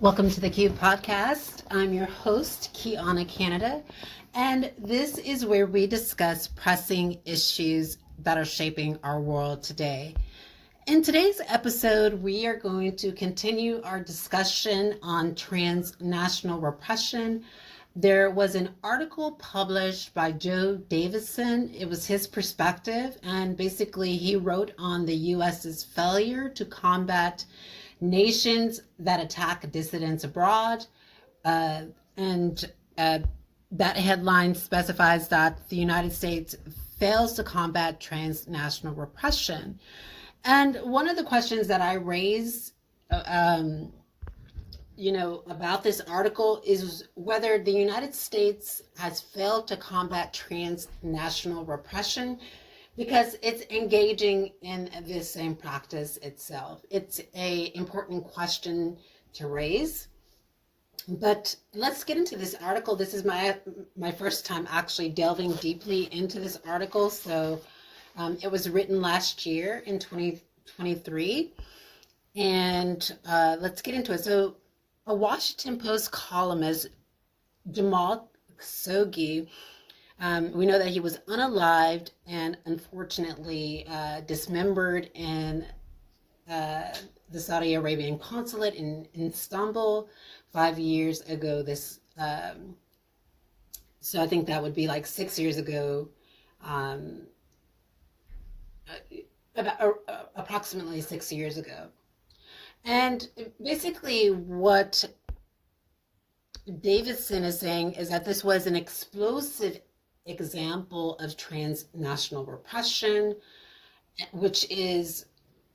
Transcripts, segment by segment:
Welcome to the Cube Podcast. I'm your host, Kiana Canada, and this is where we discuss pressing issues that are shaping our world today. In today's episode, we are going to continue our discussion on transnational repression. There was an article published by Davidson. It was his perspective, and basically he wrote on the U.S.'s failure to combat nations that attack dissidents abroad. And that headline specifies that the United States fails to combat transnational repression. And one of the questions that I raise, about this article is whether the United States has failed to combat transnational repression because it's engaging in this same practice itself. It's an important question to raise. But let's get into this article. This is my first time actually delving deeply into this article. So it was written last year in 2023. And let's get into it. So a Washington Post columnist, Jamal Khashoggi, we know that he was unalived and unfortunately dismembered in the Saudi Arabian consulate in Istanbul 5 years ago. So I think that would be like 6 years ago, approximately 6 years ago. And basically what Davidson is saying is that this was an explosive example of transnational repression, which is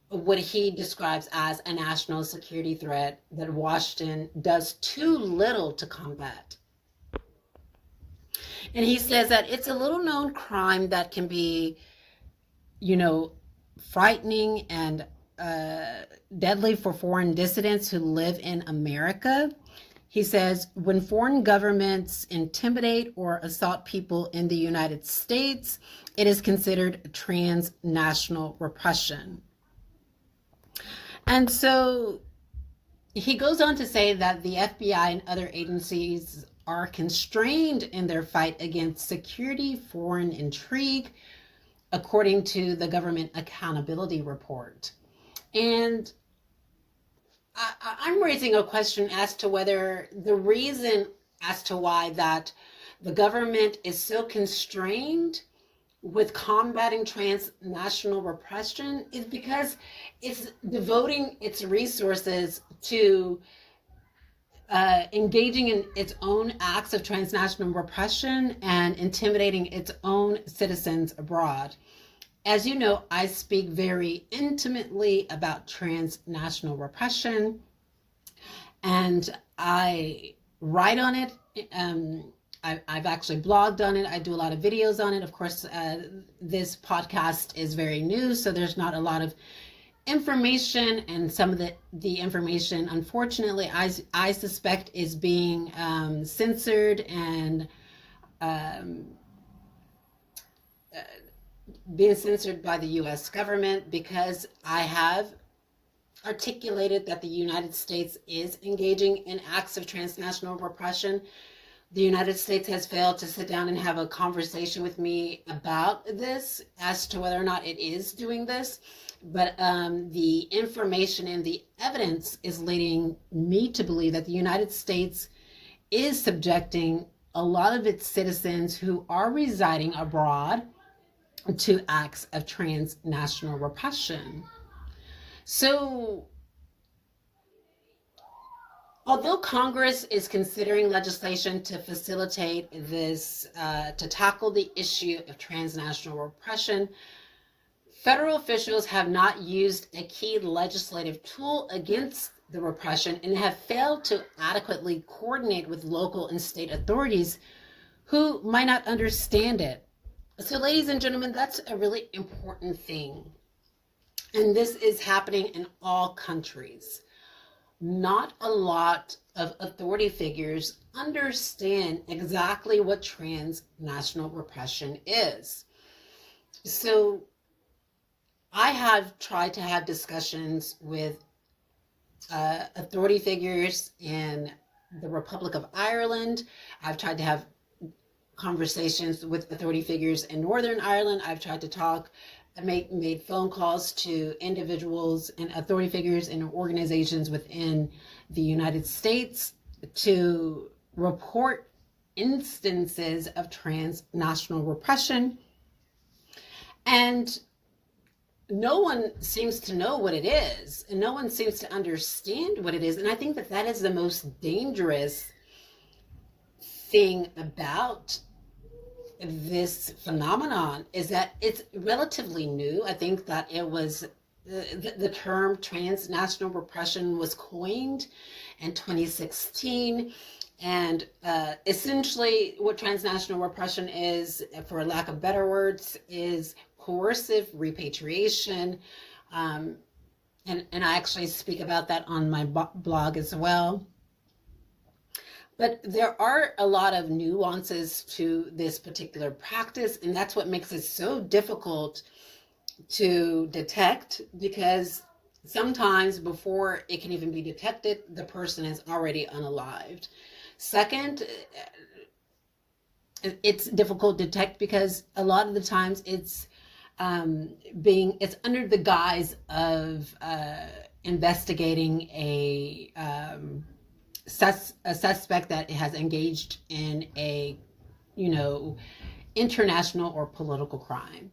what he describes as a national security threat that Washington does too little to combat. And he says that it's a little known crime that can be, frightening and deadly for foreign dissidents who live in America. He says, when foreign governments intimidate or assault people in the United States, it is considered transnational repression. And so he goes on to say that the FBI and other agencies are constrained in their fight against security, foreign intrigue, according to the Government Accountability Report. And I'm raising a question as to whether the reason as to why that the government is so constrained with combating transnational repression is because it's devoting its resources to engaging in its own acts of transnational repression and intimidating its own citizens abroad. As you know, I speak very intimately about transnational repression, and I write on it. I've actually blogged on it. I do a lot of videos on it. Of course, this podcast is very new, so there's not a lot of information, and some of the information, unfortunately, I suspect is being censored and being censored by the U.S. government, because I have articulated that the United States is engaging in acts of transnational repression. The United States has failed to sit down and have a conversation with me about this as to whether or not it is doing this. But the information and the evidence is leading me to believe that the United States is subjecting a lot of its citizens who are residing abroad to acts of transnational repression. So, although Congress is considering legislation to facilitate this, to tackle the issue of transnational repression, federal officials have not used a key legislative tool against the repression and have failed to adequately coordinate with local and state authorities who might not understand it. So, ladies and gentlemen, that's a really important thing. And this is happening in all countries. Not a lot of authority figures understand exactly what transnational repression is. So I have tried to have discussions with authority figures in the Republic of Ireland. I've tried to have conversations with authority figures in Northern Ireland. I've tried to made phone calls to individuals and authority figures in organizations within the United States to report instances of transnational repression. And no one seems to know what it is, and no one seems to understand what it is. And I think that that is the most dangerous thing about this phenomenon, is that it's relatively new. I think that it was the term transnational repression was coined in 2016. And essentially what transnational repression is, for lack of better words, is coercive repatriation. And I actually speak about that on my blog as well. But there are a lot of nuances to this particular practice, and that's what makes it so difficult to detect, because sometimes before it can even be detected, the person is already unalived. Second, it's difficult to detect because a lot of the times it's under the guise of investigating a suspect that has engaged in a, international or political crime.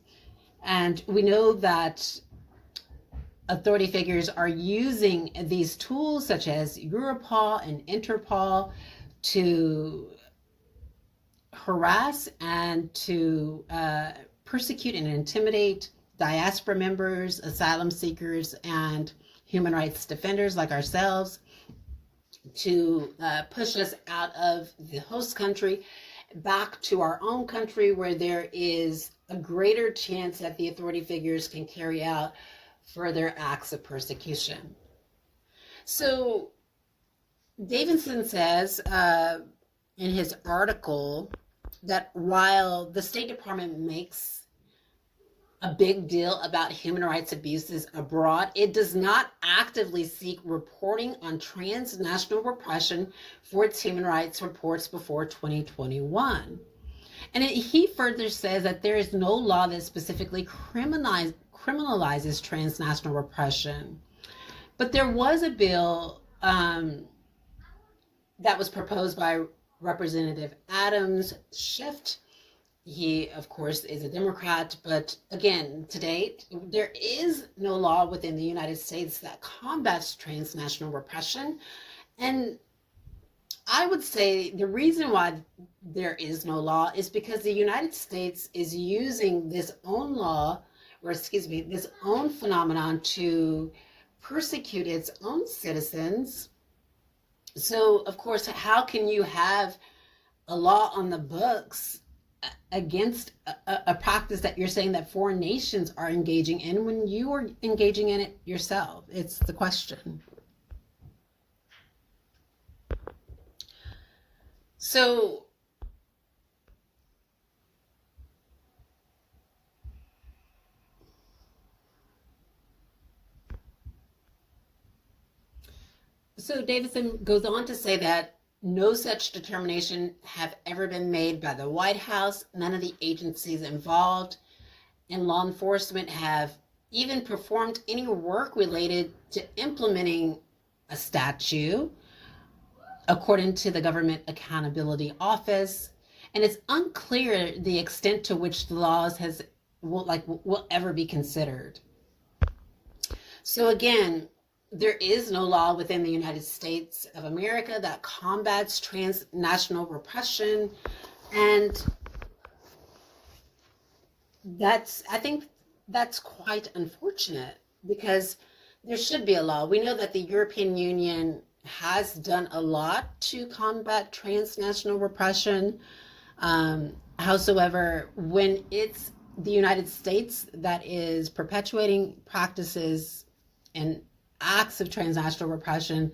And we know that authority figures are using these tools such as Europol and Interpol to harass and to persecute and intimidate diaspora members, asylum seekers, and human rights defenders like ourselves, to push us out of the host country back to our own country, where there is a greater chance that the authority figures can carry out further acts of persecution. So Davidson says in his article that while the State Department makes a big deal about human rights abuses abroad, it does not actively seek reporting on transnational repression for its human rights reports before 2021. And he further says that there is no law that specifically criminalizes transnational repression. But there was a bill that was proposed by Representative Adams Schiff. He, of course, is a Democrat, but again, to date, there is no law within the United States that combats transnational repression. And I would say the reason why there is no law is because the United States is using this own law, this own phenomenon to persecute its own citizens. So, of course, how can you have a law on the books against a practice that you're saying that foreign nations are engaging in when you are engaging in it yourself? It's the question. So Davidson goes on to say that no such determination have ever been made by the White House. None of the agencies involved in law enforcement have even performed any work related to implementing a statute, according to the Government Accountability Office. And it's unclear the extent to which the laws will ever be considered. So again, there is no law within the United States of America that combats transnational repression. And I think that's quite unfortunate, because there should be a law. We know that the European Union has done a lot to combat transnational repression. However, when it's the United States that is perpetuating practices and acts of transnational repression,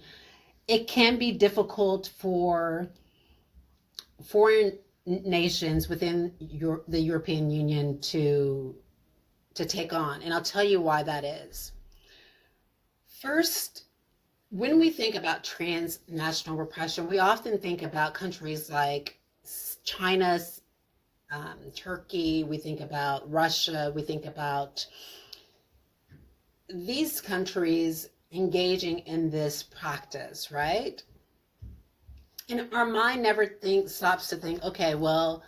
it can be difficult for foreign nations within the European Union to take on. And I'll tell you why that is. First, when we think about transnational repression, we often think about countries like China, Turkey, we think about Russia, we think about these countries engaging in this practice, right? And our mind never stops to think, okay, well,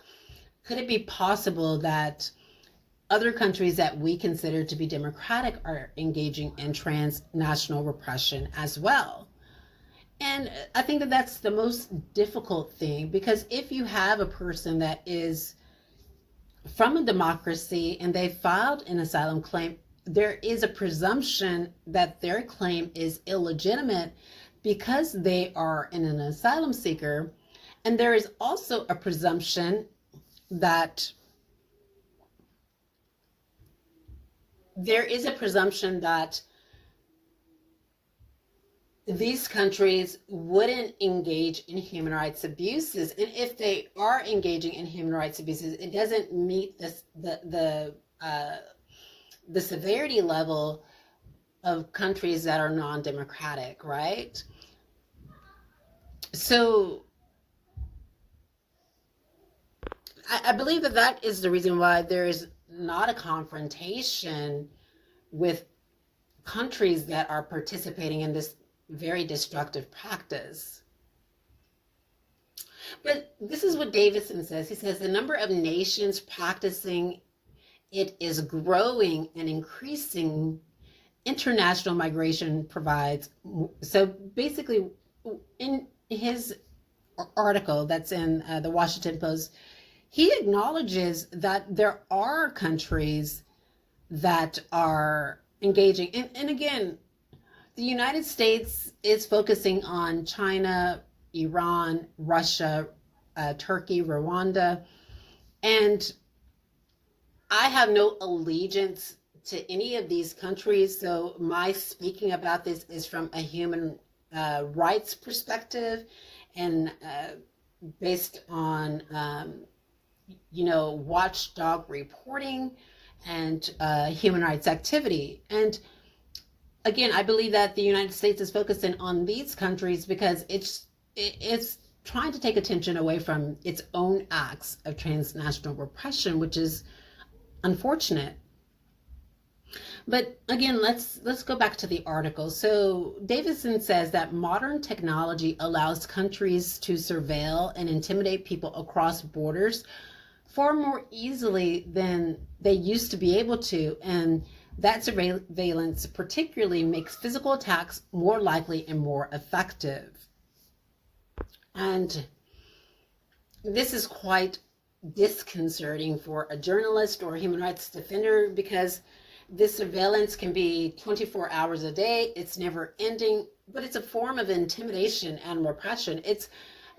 could it be possible that other countries that we consider to be democratic are engaging in transnational repression as well? And I think that that's the most difficult thing, because if you have a person that is from a democracy and they filed an asylum claim, there is a presumption that their claim is illegitimate because they are an asylum seeker. And there is also a presumption that these countries wouldn't engage in human rights abuses. And if they are engaging in human rights abuses, it doesn't meet the severity level of countries that are non-democratic, right? So I believe that that is the reason why there is not a confrontation with countries that are participating in this very destructive practice. But this is what Davidson says. He says the number of nations practicing it is growing and increasing. International migration provides. So basically, in his article that's in the Washington Post, he acknowledges that there are countries that are engaging. And again, the United States is focusing on China, Iran, Russia, Turkey, Rwanda. And I have no allegiance to any of these countries. So my speaking about this is from a human rights perspective, and based on watchdog reporting and human rights activity. And again, I believe that the United States is focusing on these countries because it's trying to take attention away from its own acts of transnational repression, which is unfortunate. But again, let's go back to the article. So Davidson says that modern technology allows countries to surveil and intimidate people across borders far more easily than they used to be able to. And that surveillance particularly makes physical attacks more likely and more effective. And this is quite disconcerting for a journalist or a human rights defender, because this surveillance can be 24 hours a day. It's never ending, but it's a form of intimidation and repression. It's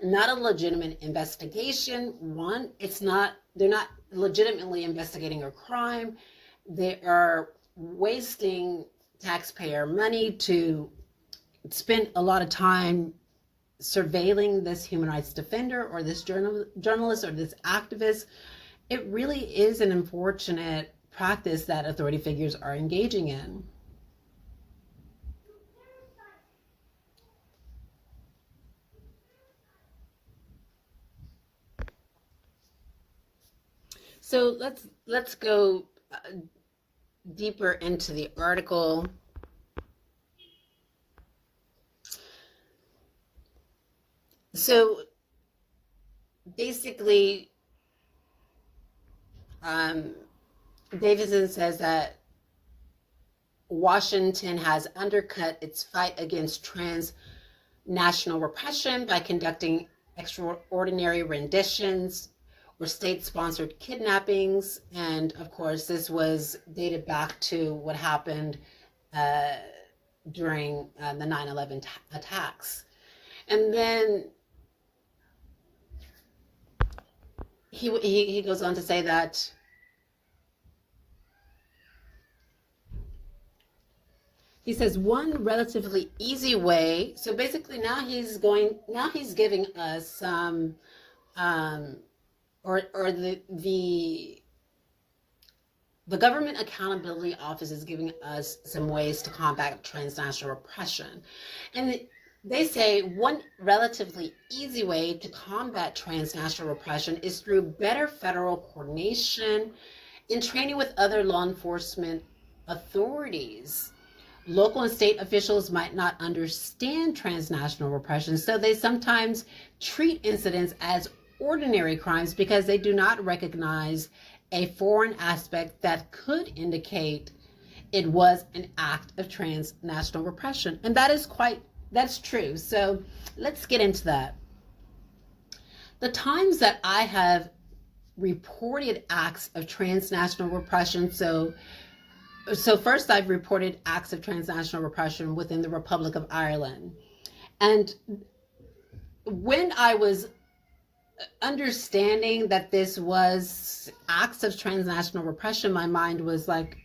not a legitimate investigation. One, they're not legitimately investigating a crime. They are wasting taxpayer money to spend a lot of time surveilling this human rights defender or this journalist or this activist. It really is an unfortunate practice that authority figures are engaging in. So let's go deeper into the article. So basically, Davidson says that Washington has undercut its fight against transnational repression by conducting extraordinary renditions or state-sponsored kidnappings. And of course, this was dated back to what happened during the 9/11 attacks. And then he goes on to say that he says one relatively easy way. So basically now he's giving us some the Government Accountability Office is giving us some ways to combat transnational repression. And they say one relatively easy way to combat transnational repression is through better federal coordination in training with other law enforcement authorities. Local and state officials might not understand transnational repression, so they sometimes treat incidents as ordinary crimes because they do not recognize a foreign aspect that could indicate it was an act of transnational repression. And that's true. So let's get into that. The times that I have reported acts of transnational repression, so first I've reported acts of transnational repression within the Republic of Ireland. And when I was understanding that this was acts of transnational repression, my mind was like,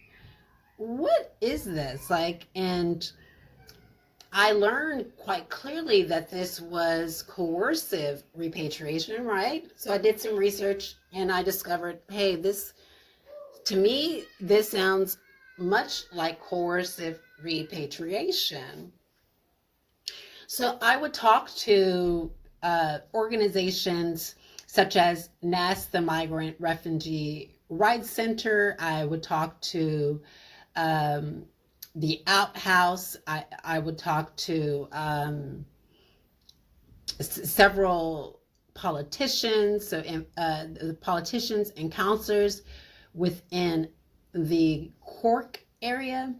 what is this? And I learned quite clearly that this was coercive repatriation, right? So I did some research and I discovered, hey, to me, this sounds much like coercive repatriation. So I would talk to organizations such as NAS, the Migrant Refugee Rights Center. I would talk to the Outhouse. I would talk to several politicians, politicians and counselors within the Cork area.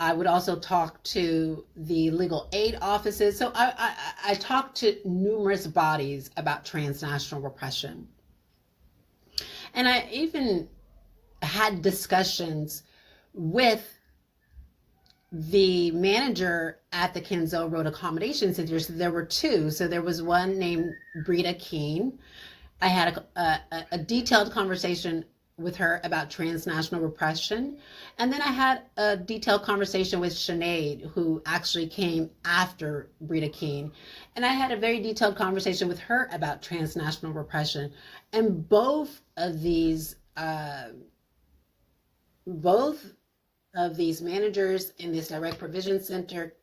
I would also talk to the legal aid offices. So I talked to numerous bodies about transnational repression. And I even had discussions with the manager at the Kenzo Road Accommodation Center. So there were two. So there was one named Brita Keene. I had a detailed conversation with her about transnational repression. And then I had a detailed conversation with Sinead, who actually came after Brita Keene. And I had a very detailed conversation with her about transnational repression. And both of these managers in this direct provision center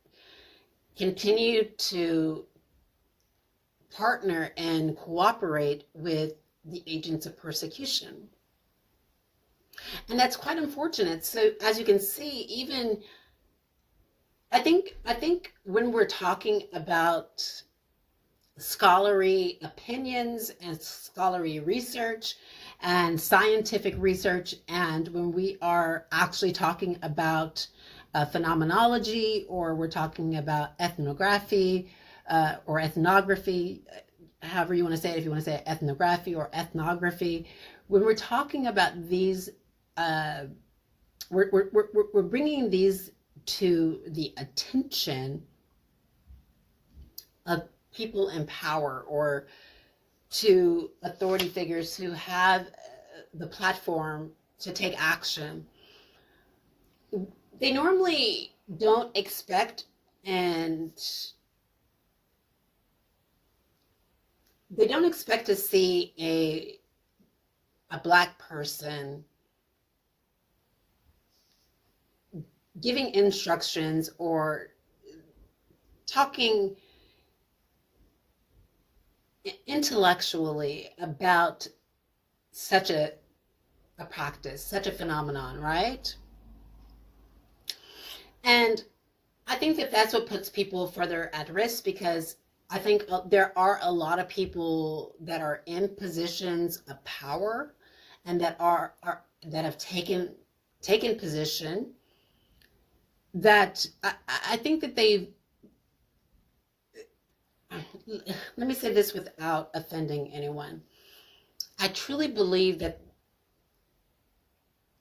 continue to partner and cooperate with the agents of persecution. And that's quite unfortunate. So as you can see, even I think when we're talking about scholarly opinions and scholarly research and scientific research, and when we are actually talking about phenomenology, or we're talking about ethnography or ethnography, however you want to say it, if you want to say ethnography or ethnography, when we're talking about these, we're bringing these to the attention of people in power, or to authority figures who have the platform to take action. They normally don't expect, and they don't expect to see a Black person giving instructions or talking intellectually about such a practice, such a phenomenon, right? And I think that that's what puts people further at risk, because I think there are a lot of people that are in positions of power and that have taken position, that I think that let me say this without offending anyone. I truly believe that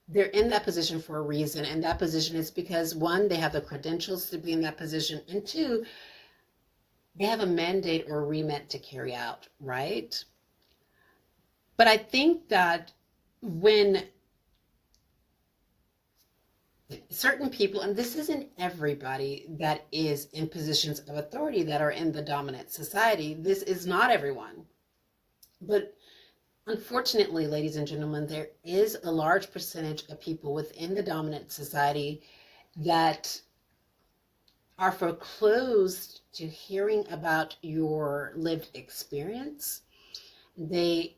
they're in that position for a reason, and that position is because, one, they have the credentials to be in that position, and two, they have a mandate or a remit to carry out, right? But I think that when certain people, and this isn't everybody that is in positions of authority that are in the dominant society, this is not everyone, but unfortunately, ladies and gentlemen, there is a large percentage of people within the dominant society that are foreclosed to hearing about your lived experience. They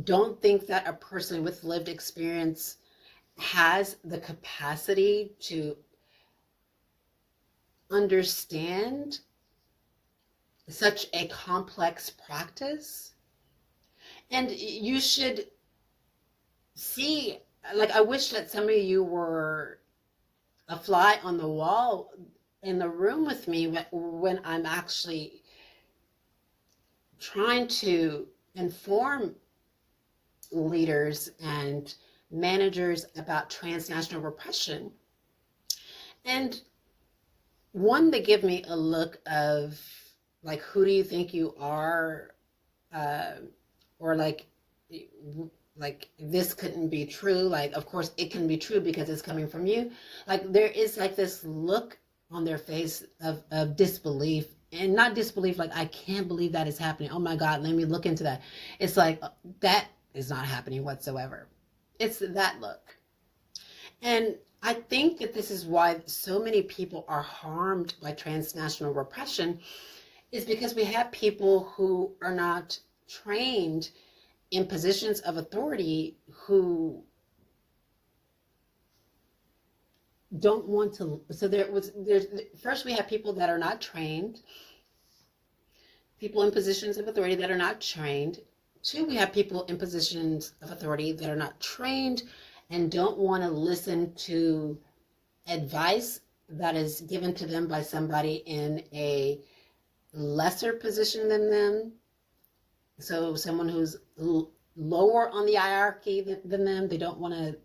don't think that a person with lived experience has the capacity to understand such a complex practice. And you should see, like, I wish that some of you were a fly on the wall in the room with me when I'm actually trying to inform leaders and managers about transnational repression. And one, they give me a look of like, who do you think you are? Or like this couldn't be true. Like, of course it can be true because it's coming from you. Like, there is like this look on their face of disbelief, and not disbelief like, I can't believe that is happening. Oh my God, let me look into that. It's like, that is not happening whatsoever. It's that look. And I think that this is why so many people are harmed by transnational repression, is because we have people who are not trained in positions of authority who don't want to. So there's first, we have people that are not trained, people in positions of authority that are not trained. Two, we have people in positions of authority that are not trained and don't want to listen to advice that is given to them by somebody in a lesser position than them. So someone who's lower on the hierarchy than them, they don't want to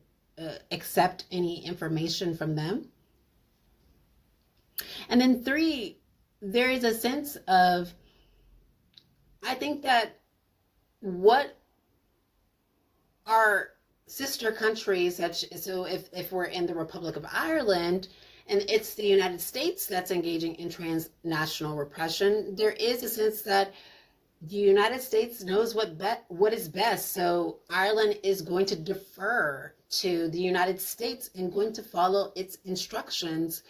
accept any information from them. And then three, there is a sense of, I think that what our sister countries, so if we're in the Republic of Ireland and it's the United States that's engaging in transnational repression, there is a sense that the United States knows what is best. So Ireland is going to defer to the United States and going to follow its instructions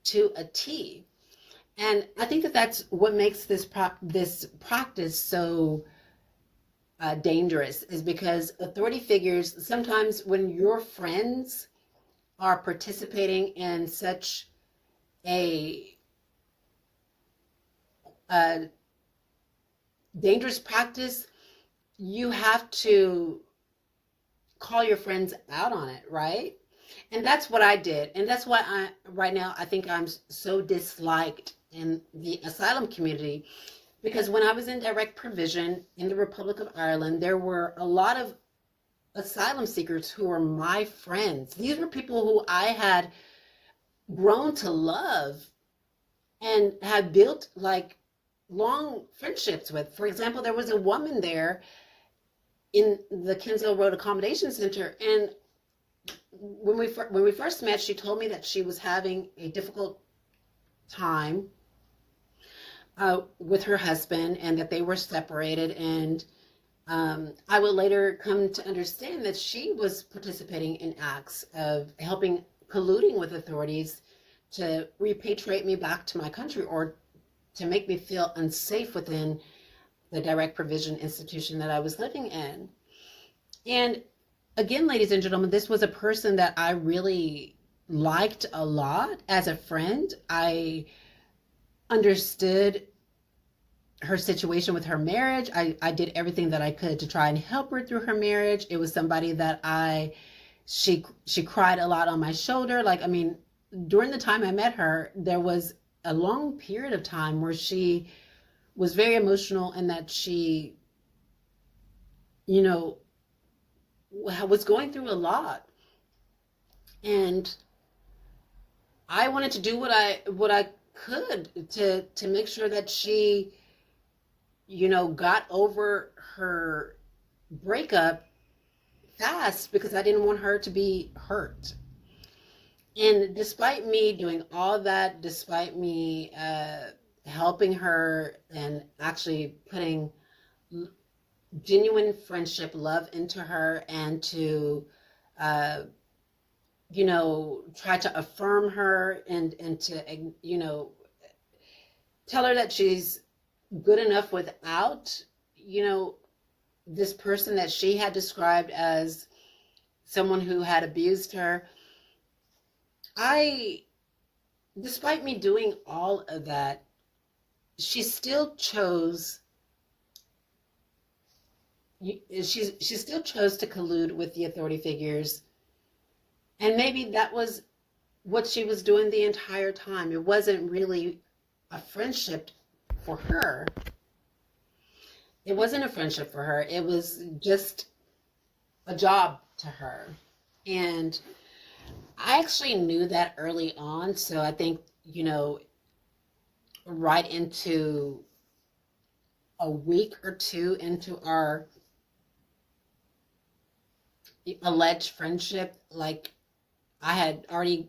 to a T. And I think that that's what makes this practice so dangerous, is because authority figures, sometimes when your friends are participating in such a dangerous practice, you have to call your friends out on it, right? And that's what I did. And that's why right now, I think I'm so disliked in the asylum community, because when I was in direct provision in the Republic of Ireland, there were a lot of asylum seekers who were my friends. These were people who I had grown to love and had built like long friendships with. For example, there was a woman there in the Kinsale Road Accommodation Center, and when we first met, she told me that she was having a difficult time with her husband, and that they were separated. And I would later come to understand that she was participating in acts of helping, colluding with authorities to repatriate me back to my country, or to make me feel unsafe within the direct provision institution that I was living in. And again, ladies and gentlemen, this was a person that I really liked a lot as a friend. I understood her situation with her marriage. I did everything that I could to try and help her through her marriage. It was somebody that she cried a lot on my shoulder. Like, I mean, during the time I met her, there was a long period of time where she was very emotional, and that she, you know, was going through a lot. And I wanted to do what I could to make sure that she, you know, got over her breakup fast, because I didn't want her to be hurt. And despite me doing all that, despite me helping her and actually putting genuine friendship, love into her, and to, uh, try to affirm her, and to, tell her that she's good enough without, this person that she had described as someone who had abused her. Despite me doing all of that, she still chose she still chose to collude with the authority figures. And maybe that was what she was doing the entire time. It wasn't really a friendship for her. It wasn't a friendship for her. It was just a job to her. And I actually knew that early on. So I think, right into a week or two into our alleged friendship, like, I had already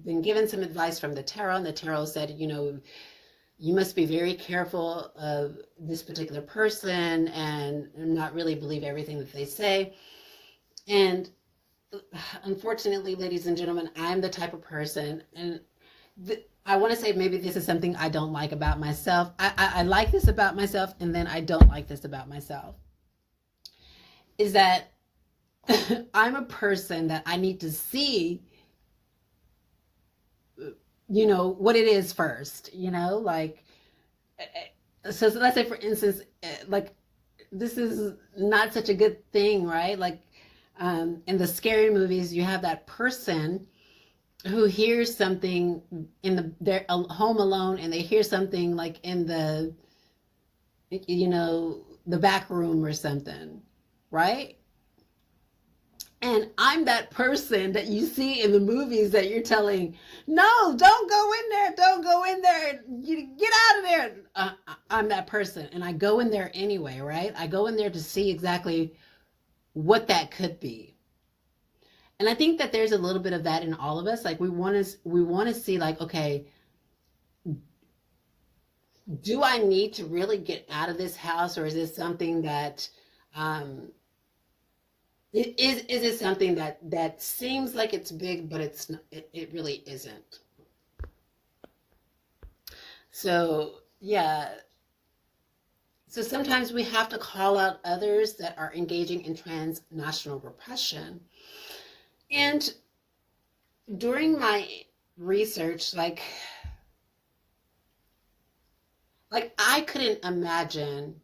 been given some advice from the tarot, and the tarot said, you must be very careful of this particular person and not really believe everything that they say. And unfortunately, ladies and gentlemen, I'm the type of person, and I want to say maybe this is something I don't like about myself. I like this about myself, and then I don't like this about myself, is that I'm a person that I need to see, what it is first, like, so let's say, for instance, like, this is not such a good thing, right? Like, in the scary movies, you have that person who hears something they're home alone, and they hear something like in the back room or something, right? And I'm that person that you see in the movies that you're telling, no, don't go in there, you get out of there. I'm that person, and I go in there anyway, right? I go in there to see exactly what that could be. And I think that there's a little bit of that in all of us. Like, we want to see, like, okay, do I need to really get out of this house, or is this something that is it something that seems like it's big, but it's not, it really isn't. So yeah, so sometimes we have to call out others that are engaging in transnational repression. And during my research, like I couldn't imagine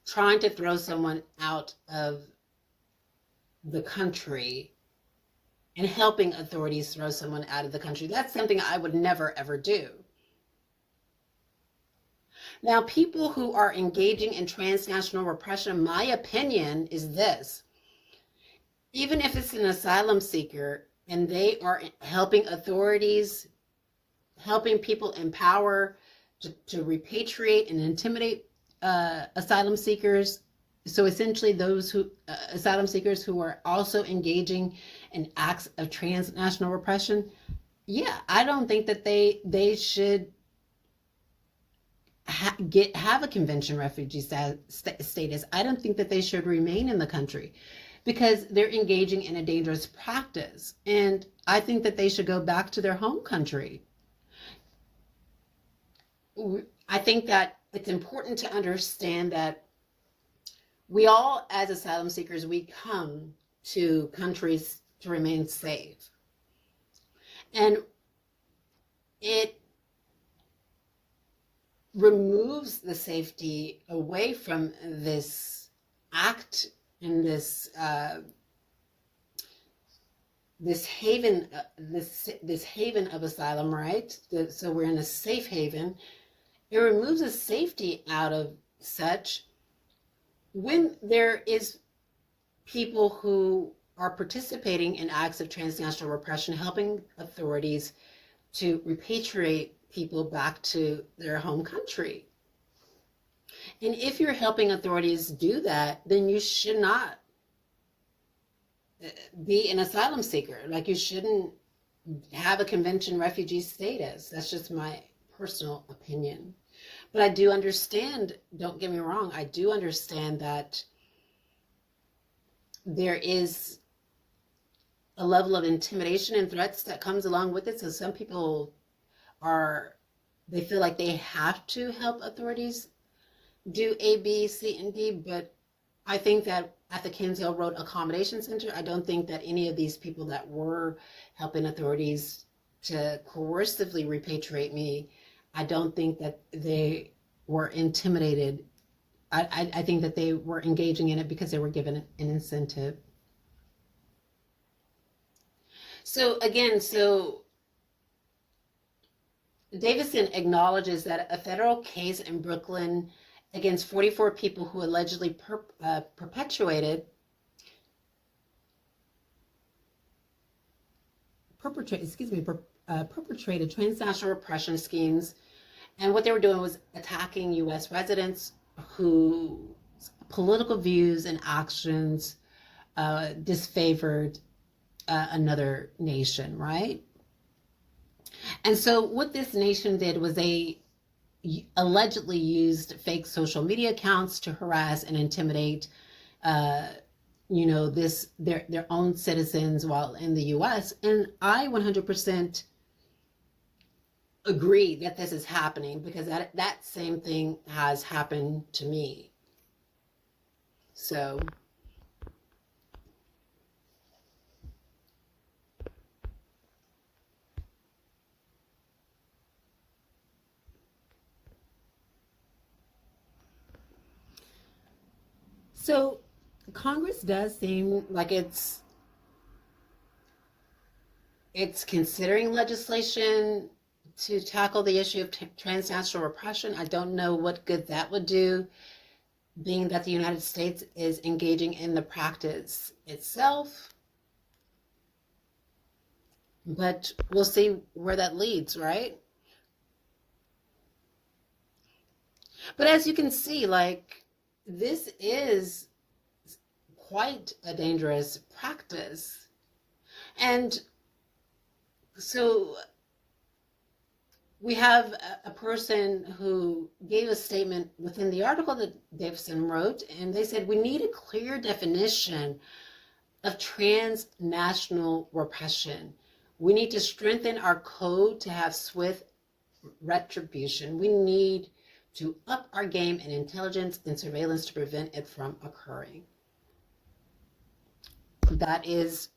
trying to throw someone out of the country and helping authorities throw someone out of the country. That's something I would never, ever do. Now, people who are engaging in transnational repression, my opinion is this: even if it's an asylum seeker and they are helping authorities, helping people in power to repatriate and intimidate asylum seekers, so essentially those who asylum seekers who are also engaging in acts of transnational repression, yeah, I don't think that they should have a convention refugee status. I don't think that they should remain in the country, because they're engaging in a dangerous practice, and I think that they should go back to their home country. I think that it's important to understand that we all, as asylum seekers, we come to countries to remain safe. And it removes the safety away from this act and this haven, this haven of asylum, right? So we're in a safe haven. It removes the safety out of such when there is people who are participating in acts of transnational repression, helping authorities to repatriate people back to their home country. And if you're helping authorities do that, then you should not be an asylum seeker. Like, you shouldn't have a convention refugee status. That's just my personal opinion. But I do understand, don't get me wrong, I do understand that there is a level of intimidation and threats that comes along with it. So some people they feel like they have to help authorities do A, B, C, and D. But I think that at the Kinsale Road Accommodation Center, I don't think that any of these people that were helping authorities to coercively repatriate me, I don't think that they were intimidated. I think that they were engaging in it because they were given an incentive. So again, Davidson acknowledges that a federal case in Brooklyn against 44 people who allegedly perpetrated transnational repression schemes, and what they were doing was attacking U.S. residents whose political views and actions disfavored another nation, right? And so what this nation did was they allegedly used fake social media accounts to harass and intimidate their own citizens while in the U.S. And I 100% agree that this is happening, because that same thing has happened to me. So Congress does seem like it's considering legislation to tackle the issue of transnational repression. I don't know what good that would do, being that the United States is engaging in the practice itself. But we'll see where that leads, right? But as you can see, this is quite a dangerous practice. And so we have a person who gave a statement within the article that Davidson wrote, and they said, we need a clear definition of transnational repression. We need to strengthen our code to have swift retribution. We need to up our game in intelligence and surveillance to prevent it from occurring. That is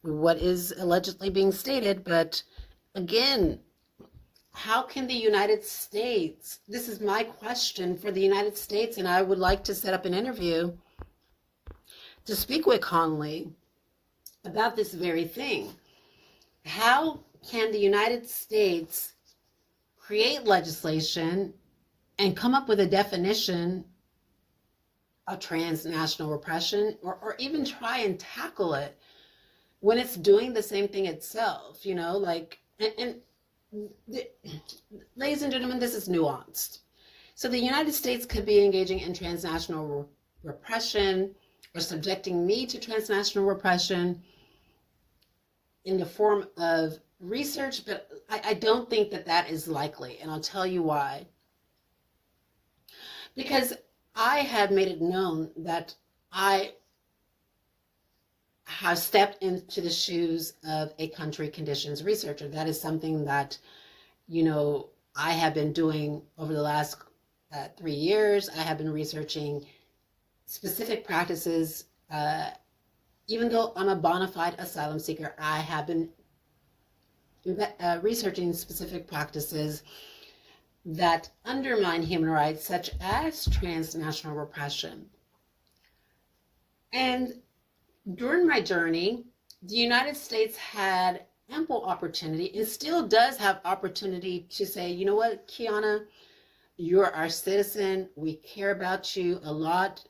what is allegedly being stated, but again, how can the United States, this is my question for the United States, and I would like to set up an interview to speak with Conley about this very thing. How can the United States create legislation and come up with a definition of transnational repression, or even try and tackle it when it's doing the same thing itself, and ladies and gentlemen, this is nuanced. So the United States could be engaging in transnational repression or subjecting me to transnational repression in the form of research, but I don't think that is likely, and I'll tell you why. Because I have made it known that I have stepped into the shoes of a country conditions researcher. That is something that, I have been doing over the last 3 years. I have been researching specific practices. Even though I'm a bona fide asylum seeker, I have been researching specific practices that undermine human rights, such as transnational repression. And during my journey, the United States had ample opportunity, and still does have opportunity, to say, you know what, Kiana, you're our citizen. We care about you a lot.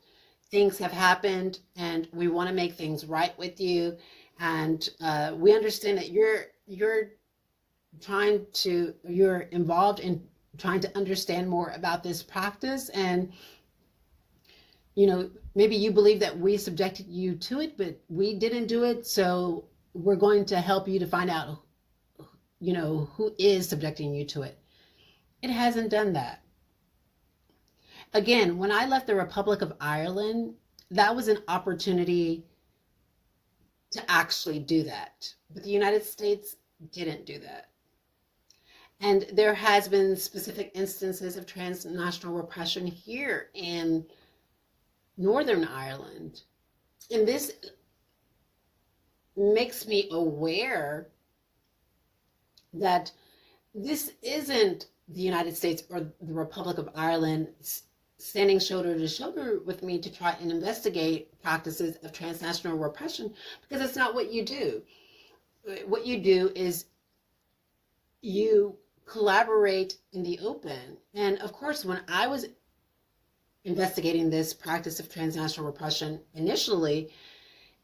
Things have happened, and we want to make things right with you. And we understand that you're involved in trying to understand more about this practice, and maybe you believe that we subjected you to it, but we didn't do it. So we're going to help you to find out who is subjecting you to it. It hasn't done that. Again, when I left the Republic of Ireland, that was an opportunity to actually do that. But the United States didn't do that. And there has been specific instances of transnational repression here in Northern Ireland. And this makes me aware that this isn't the United States or the Republic of Ireland standing shoulder to shoulder with me to try and investigate practices of transnational repression, because it's not what you do. What you do is you collaborate in the open. And of course, when I was investigating this practice of transnational repression initially,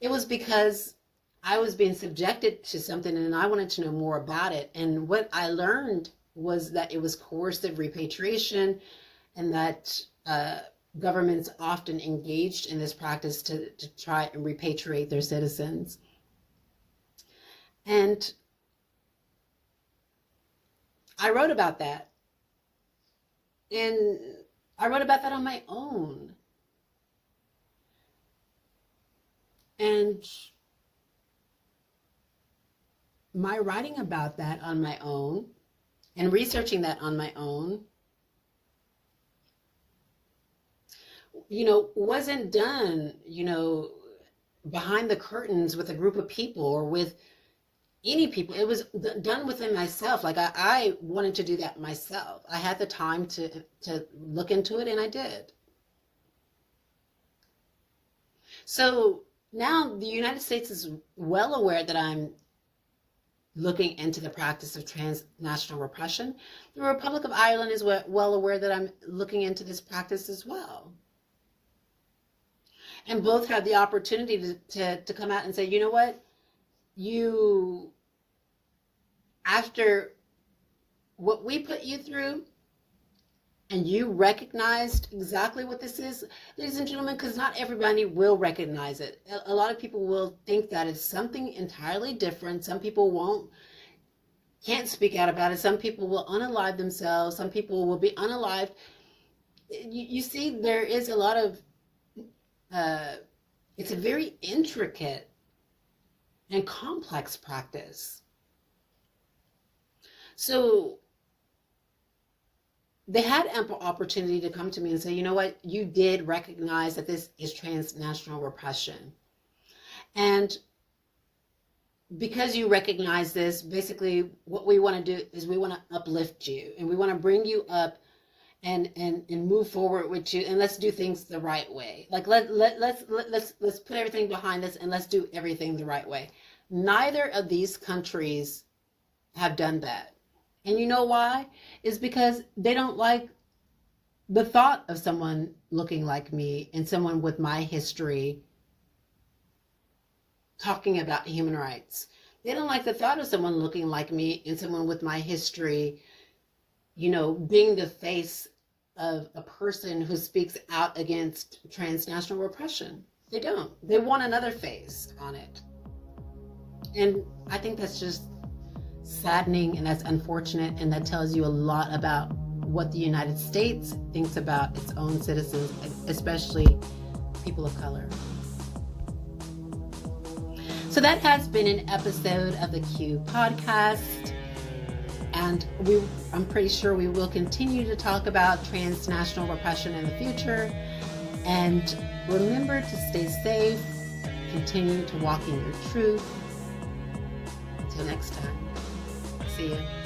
it was because I was being subjected to something and I wanted to know more about it. And what I learned was that it was coercive repatriation, and that governments often engaged in this practice to try and repatriate their citizens. And I wrote about that. And I wrote about that on my own. And my writing about that on my own and researching that on my own, wasn't done, behind the curtains with a group of people or with any people. It was done within myself. Like I wanted to do that myself. I had the time to look into it, and I did. So now the United States is well aware that I'm looking into the practice of transnational repression. The Republic of Ireland is well aware that I'm looking into this practice as well. And both have the opportunity to come out and say, you know what? After what we put you through, and you recognized exactly what this is, ladies and gentlemen, because not everybody will recognize it. A lot of people will think that it's something entirely different. Some people can't speak out about it. Some people will unalive themselves. Some people will be unalived. You see, there is a lot of, it's a very intricate and complex practice. So they had ample opportunity to come to me and say, you know what, you did recognize that this is transnational repression. And because you recognize this, basically what we want to do is we want to uplift you, and we want to bring you up and move forward with you, and let's do things the right way. Like let's put everything behind us and let's do everything the right way. Neither of these countries have done that. And you know why? It's because they don't like the thought of someone looking like me and someone with my history talking about human rights. They don't like the thought of someone looking like me and someone with my history, being the face of a person who speaks out against transnational repression. They don't. They want another face on it. And I think that's just saddening, and that's unfortunate, and that tells you a lot about what the United States thinks about its own citizens, especially people of color. So that has been an episode of the Q podcast, and I'm pretty sure we will continue to talk about transnational repression in the future. And remember to stay safe, continue to walk in your truth. Until next time. See you.